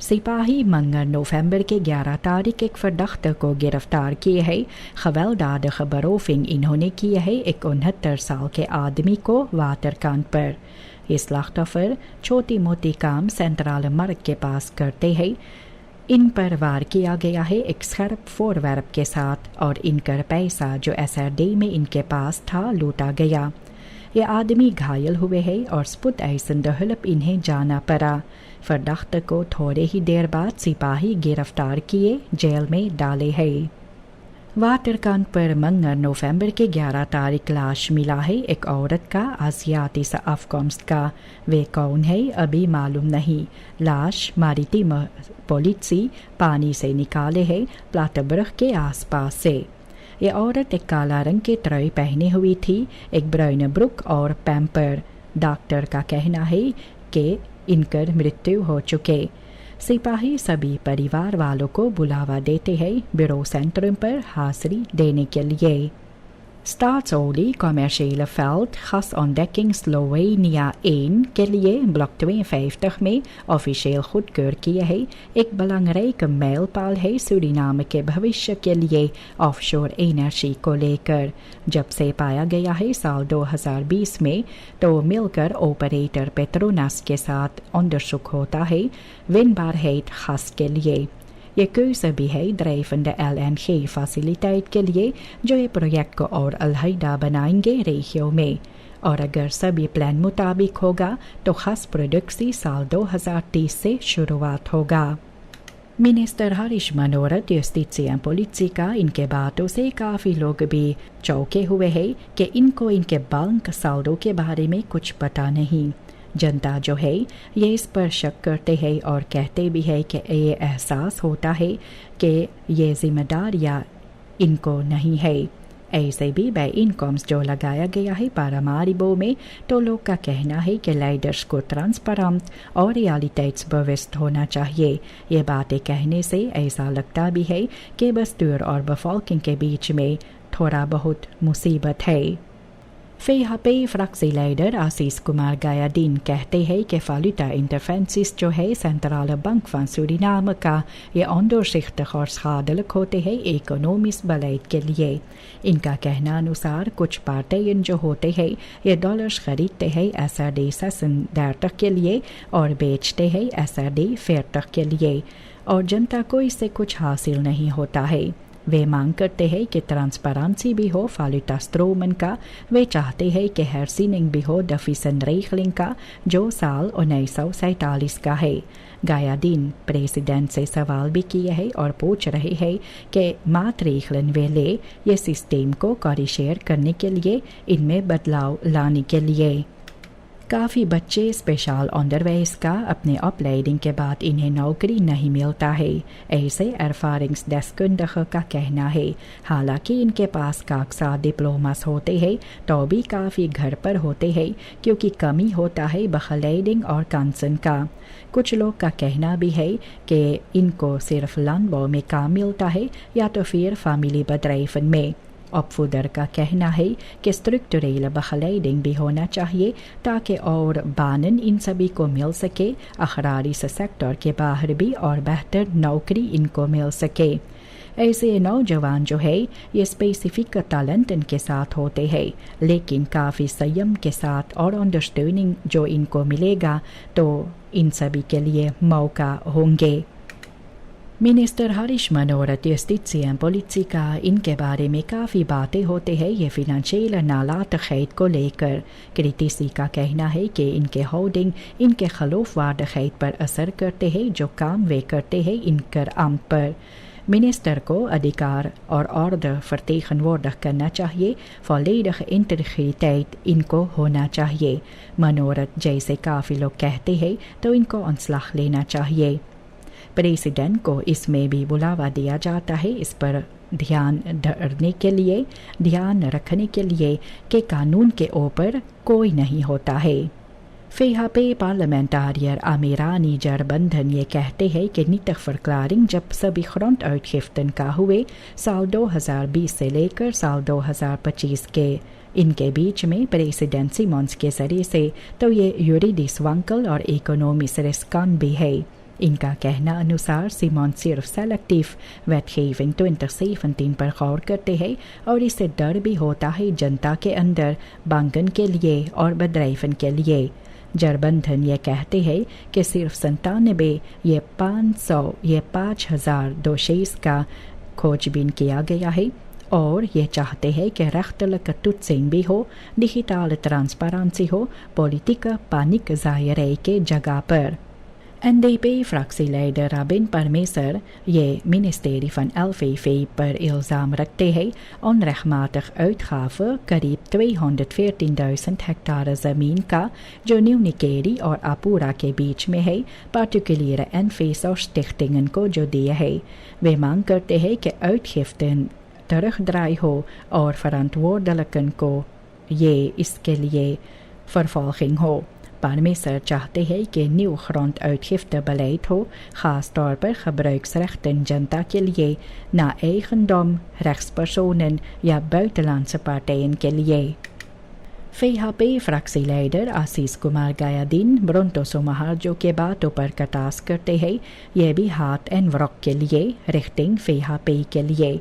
सिपाही मंगर नवंबर के 11 तारीख एक फर्दख्त को गिरफ्तार किए है। खवलदाद खबरोफिंग इन्होंने किया है एक 69 साल के आदमी को वाटरकांड पर। इस लाख्तफर छोटी मोटी काम सेंट्रल मर्ग के पास करते हैं। इन पर वार किया गया है एक स्कर्प फोरवर्प के साथ और इनकर पैसा जो SRD में इनके पास था लूटा गया। ये आदमी घायल हुए हैं और स्पुत ऐसन दहलप इन्हें जाना पड़ा। फर्दख्त को थोड़े ही देर बाद सिपाही गिरफ्तार किए जेल में डाले हैं। वाटरकांड पर मंगर नवंबर के 11 तारीख लाश मिला है एक औरत का आसियाती अफगानिस्तान का। वे कौन है अभी मालूम नहीं। लाश मारितिम पुलिस पानी से निकाले है प्लाटबर्ग के आसपास से। ये औरत एक काला रंग के ट्रय पहने हुई थी, एक ब्राउन ब्रुक और पैम्पर। डॉक्टर का कहना है कि इनकर मृत्यु हो चुके। सिपाही सभी परिवार वालों को बुलावा देते हैं ब्यूरो सेंटर पर हाजिरी देने के लिए। Staatsolie commerciële veld gasontdekking Slovenia 1 के लिए ब्लॉक 52 में ऑफिशियल खुदकुर किया है। एक belangrijke mijlpaal है सूरीनाम के भविष्य के लिए ऑफशोर एनर्जी को लेकर। जब से पाया गया है साल 2020 में तो मिलकर ऑपरेटर पेट्रोनास के साथ onderzoek होता है winbaarheid gas के लिए। ये keuze भी है drijvende LNG faciliteit के लिए जो ये प्रोजेक्ट को और अलहदा बनाएंगे रेशियो में। और अगर सभी प्लान मुताबिक होगा तो खास प्रोडक्शन साल 2030 से शुरुआत होगा। मिनिस्टर हरीश मनोरथ justitia politica इनके बातों से काफ़ी लोग भी चौंके हुए हैं कि इनको इनके बैंक साल्डो के बारे में कुछ पता नहीं। जनता जो है ये इस पर शक करते हैं और कहते भी है कि ये एहसास होता है कि ये जिम्मेदारियाँ इनको नहीं है। ऐसे भी बाय इनकम्स जो लगाया गया है पारामारिबो में तो लोग का कहना है कि लीडर्स को ट्रांसपेरेंट और रियलिटीज bewust होना चाहिए। ये बातें कहने से ऐसा लगता भी है कि बस्तूर और बफॉल्किंग के बीच में थोड़ा बहुत मुसीबत है। VHP फ्रैक्सी लीडर आशीष कुमार गायादीन कहते हैं कि valuta interventies जो है सेंट्रल बैंक van सूरीनाम का ये ondoorzichtig और schadelijk होते हैं इकोनॉमिस बलैद के लिए। इनका कहना अनुसार कुछ पार्टियां जो होते हैं ये डॉलर्स खरीदते हैं SRD 36 के लिए और बेचते हैं SRD 40 के लिए और जनता को इससे कुछ हासिल नहीं होता है। वे मांग करते हैं कि ट्रांसपेरेंसी भी हो valuta stromen का। वे चाहते हैं कि हेर्सिनिंग भी हो डफिसन रेखलिंग का जो साल 1947 का है। गायादीन प्रेसिडेंट से सवाल भी किए हैं और पूछ रहे हैं कि मातरेखलन वेले ये सिस्टम को कॉरिशेयर करने के लिए इनमें बदलाव लाने के लिए। काफ़ी बच्चे स्पेशल ऑनडरवेज का अपने अपलाइडिंग के बाद इन्हें नौकरी नहीं मिलता है, ऐसे ervaringsdeskundige का कहना है। हालांकि इनके पास कागजात डिप्लोमास होते हैं तो भी काफ़ी घर पर होते हैं क्योंकि कमी होता है बखलाइडिंग और कांसन का। कुछ लोग का कहना भी है कि इनको सिर्फ लैंडबो में काम मिलता है या तो फिर फैमिली bedrijven में। ऑपफुडर का कहना है कि स्ट्रक्चरल बखलाइडिंग भी होना चाहिए ताकि और बानन इन सभी को मिल सके। अखरारी सेक्टर के बाहर भी और बेहतर नौकरी इनको मिल सके। ऐसे नौजवान जो है ये स्पेसिफिक टैलेंट इनके साथ होते हैं लेकिन काफ़ी संयम के साथ और अंडरस्टैंडिंग जो इनको मिलेगा तो इन सभी के लिए मौका होंगे। मिनिस्टर हरीश मनोरथ justitia politica इनके बारे में काफ़ी बातें होते हैं ये फिनंशियल नालात खैद को लेकर। क्रिटिसी का कहना है कि इनके होर्डिंग इनके खिलाफ वाद खैद पर असर करते हैं जो काम वे करते हैं इनकर आम पर। मिनिस्टर को अधिकार और ऑर्डर vertegenwoordig करना चाहिए। volledige integriteit इनको होना चाहिए। मनोरथ जैसे काफ़ी लोग कहते हैं तो इनको अंसलाह लेना चाहिए। प्रेसिडेंट को इसमें भी बुलावा दिया जाता है इस पर ध्यान रखने के लिए कि कानून के ऊपर कोई नहीं होता है। VHP पार्लियामेंटारियर आमिरानी जरबंधन ये कहते हैं कि नीतिक फरक्लारिंग जब सभी grondutgiften का हुए साल 2020 से लेकर साल 2025 के इनके बीच में प्रेसिडेंट सिमोन्स के जरिए से तो ये यूरिडिस वंकल और इकोनॉमिस रिस्कान भी है। इनका कहना अनुसार सिमोन सिर्फ सेलेक्टिव वेटगेविंग 2017 पर गौर करते हैं और इससे डर भी होता है जनता के अंदर बैंकन के लिए और बदराइफन के लिए। जरबंधन ये कहते हैं कि सिर्फ 97 ये 5,000 दोषीज का खोजबीन किया गया है और ये चाहते हैं कि rechtelijke toetsing भी हो, digitale transparantie हो, politieke paniekzaaierij के जगह पर। NDP-fractieleider Rabin Parmeser ये ministerie van LVV पर इल्ज़ाम रखते हैं onrechtmatig uitgaven करीब 214,000 हेक्टार ज़मीन का जो न्यू निकेरी और आपूरा के बीच में है particuliere NV's और stichtingen को जो दिए है। वे मांग करते हैं कि uitgiften terugdraai हो और verantwoordelijken को ये इसके लिए vervolging हो। Parmeser चाहते हैं कि न्यू gronduitgifte beleid हो, खास तौर पर gebruiksrechten जनता के लिए, ना eigendom, rechtspersonen या buitenlandse partijen के लिए। VHP-fractieleider Aziz Kumar Gayadin Bronto Somoharjo के बातों पर कटास करते हैं, ये भी हाथ en wrok के लिए, richting VHP के लिए।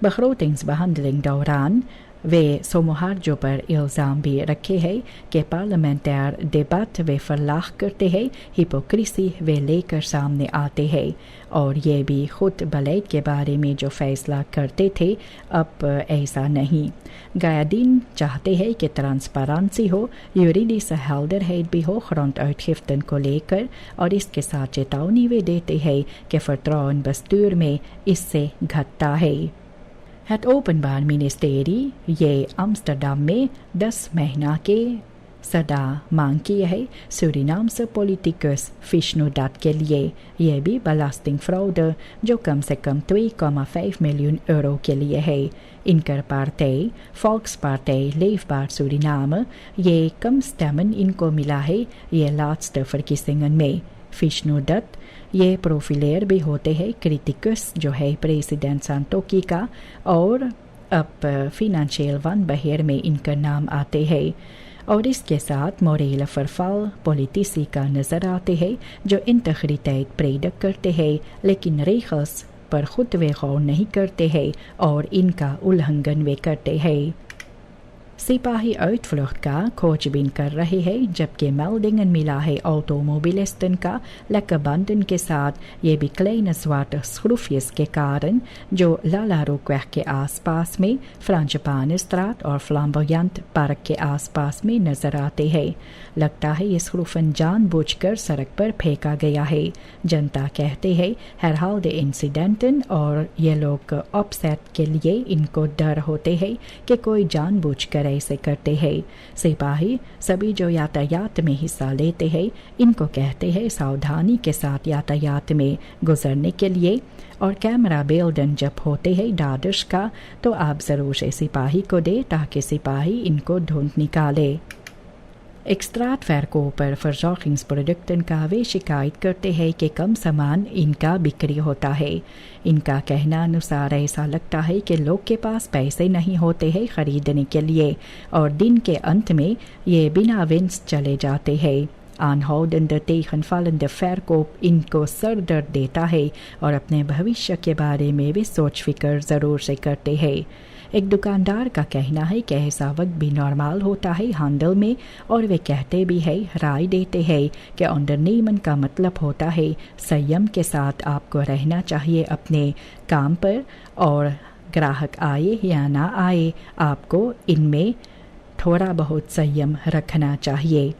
begrotingsbehandeling दौरान वे सोमोहार्जो पर इल्ज़ाम भी रखे हैं कि पार्लियामेंटर डिबेट वे फरलाह करते हैं, हिपोक्रेसी वे लेकर सामने आते हैं और ये भी खुद बलेद के बारे में जो फैसला करते थे अब ऐसा नहीं। गायदीन चाहते हैं कि ट्रांसपेरेंसी हो, juridische helderheid भी हो gronduitgiften को लेकर और इसके साथ चेतावनी वे देते हैं कि vertrouwen bestuur में इससे घटता है। Het Openbaar Ministerie ये अम्स्टरडम में 10 महीना के सदा मांग की है सूरीनामसे politicus Vishnu Dutt के लिए। यह भी belastingfraude जो कम से कम 2,5 miljoen euro के लिए है। इनकर partij Volkspartij Leefbaar Suriname ये कम stemmen इनको मिला है ये laatste verkiezingen में। Vishnu Dutt ये प्रोफिलेयर भी होते हैं क्रिटिकस जो है प्रेसिडेंट संतोकी का और अब फिनेंशियल वन बहेर में इनका नाम आते हैं और इसके साथ मोरेल फरफाल पॉलिटिसी का नज़र आते हैं जो इंटेग्रिटेट प्रेडिक करते हैं लेकिन रेखस पर खुद वे गौर नहीं करते हैं और इनका उल्लंघन वे करते हैं। सिपाही uitvlucht का खोजबीन कर रहे हैं जबकि meldingen मिला है automobilisten का lekke banden के साथ ये भी kleine zwarte schroefjes के कारण जो लालारोक्वेग के आसपास में फ्रांजपानेstraat और फ्लाम्बोयंट पार्क के आसपास में नजर आते हैं। लगता है ये schroefen जानबूझकर सड़क पर फेंका गया है। जनता कहते हैं herhaalde इंसिडेंटन और ये लोग ऑफसेट के लिए इनको डर होते हैं कि कोई जानबूझकर ऐसे करते हैं। सिपाही सभी जो यातायात में हिस्सा लेते हैं इनको कहते हैं सावधानी के साथ यातायात में गुजरने के लिए और कैमरा बेल्डन जब होते हैं दादर्श का तो आप ज़रूर से सिपाही को दे ताकि सिपाही इनको ढूंढ निकाले। एक्सट्राटverkoper verzorgingsproducten का वे शिकायत करते हैं कि कम सामान इनका बिक्री होता है। इनका कहना अनुसार ऐसा लगता है कि लोग के पास पैसे नहीं होते हैं खरीदने के लिए और दिन के अंत में ये बिना विंस्ट चले जाते हैं। aanhoudende tegenvallende verkoop इनको सर दर्द देता है और अपने भविष्य के बारे में भी सोच फिक्र ज़रूर से करते हैं। एक दुकानदार का कहना है कि ऐसा वक्त भी नॉर्मल होता है हैंडल में और वे कहते भी है राय देते हैं कि अंडरनेमन का मतलब होता है संयम के साथ आपको रहना चाहिए अपने काम पर और ग्राहक आए या ना आए आपको इनमें थोड़ा बहुत संयम रखना चाहिए।